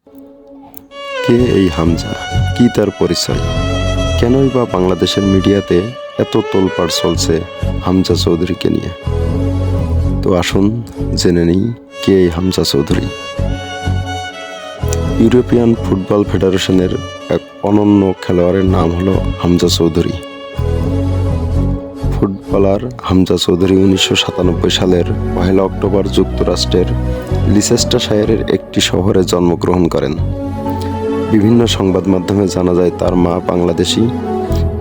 কে এই হামজা, কি তার পরিচয়, কেনই বা বাংলাদেশের মিডিয়াতে এত তোলপাড় চলছে হামজা চৌধুরীকে নিয়ে? তো আসুন জেনে নিই কে এই হামজা চৌধুরী। ইউরোপিয়ান ফুটবল ফেডারেশনের এক অনন্য খেলোয়াড়ের নাম হলো হামজা চৌধুরী। ফুটবলার হামজা চৌধুরী 1997 সালের 1 অক্টোবর যুক্তরাষ্ট্রের লিচেস্টারশায়ারের একটি শহরে জন্মগ্রহণ করেন। বিভিন্ন সংবাদ মাধ্যমে জানা যায় তার মা বাংলাদেশি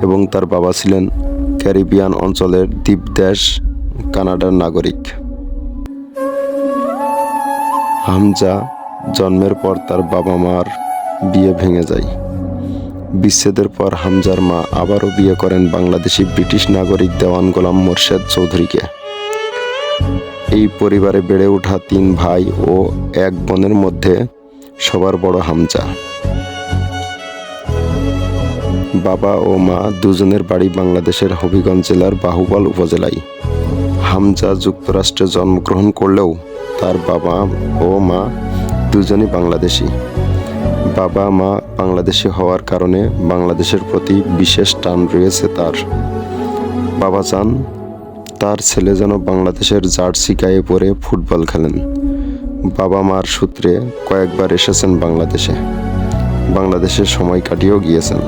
এবং তার বাবা ছিলেন ক্যারিবিয়ান অঞ্চলের দ্বীপদেশ কানাডার নাগরিক। হামজা জন্মের পর তার বাবা মার বিয়ে ভেঙে যায়। বিচ্ছেদের পর হামজার মা আবারও বিয়ে করেন বাংলাদেশি ব্রিটিশ নাগরিক দেওয়ান গোলাম মোর্শেদ চৌধুরীকে। এই পরিবারে বেড়ে ওঠা 3 ভাই ও 1 বোনের মধ্যে সবার বড় হামজা। বাবা ও মা দুজনের বাড়ি বাংলাদেশের হবিগঞ্জ জেলার বাহুবল উপজেলায়। হামজা যুক্তরাষ্ট্রে জন্মগ্রহণ করলেও তার বাবা ও মা দুজনই বাংলাদেশি। বাবা মা বাংলাদেশি হওয়ার কারণে বাংলাদেশের প্রতি বিশেষ টান রয়েছে তার। বাবা চান তার ছেলে যেন বাংলাদেশের জার্সি গায়ে পরে ফুটবল খেলেন। বাবা মার সূত্রে কয়েকবার এসেছেন বাংলাদেশে সময় কাটিয়েও গিয়েছেন।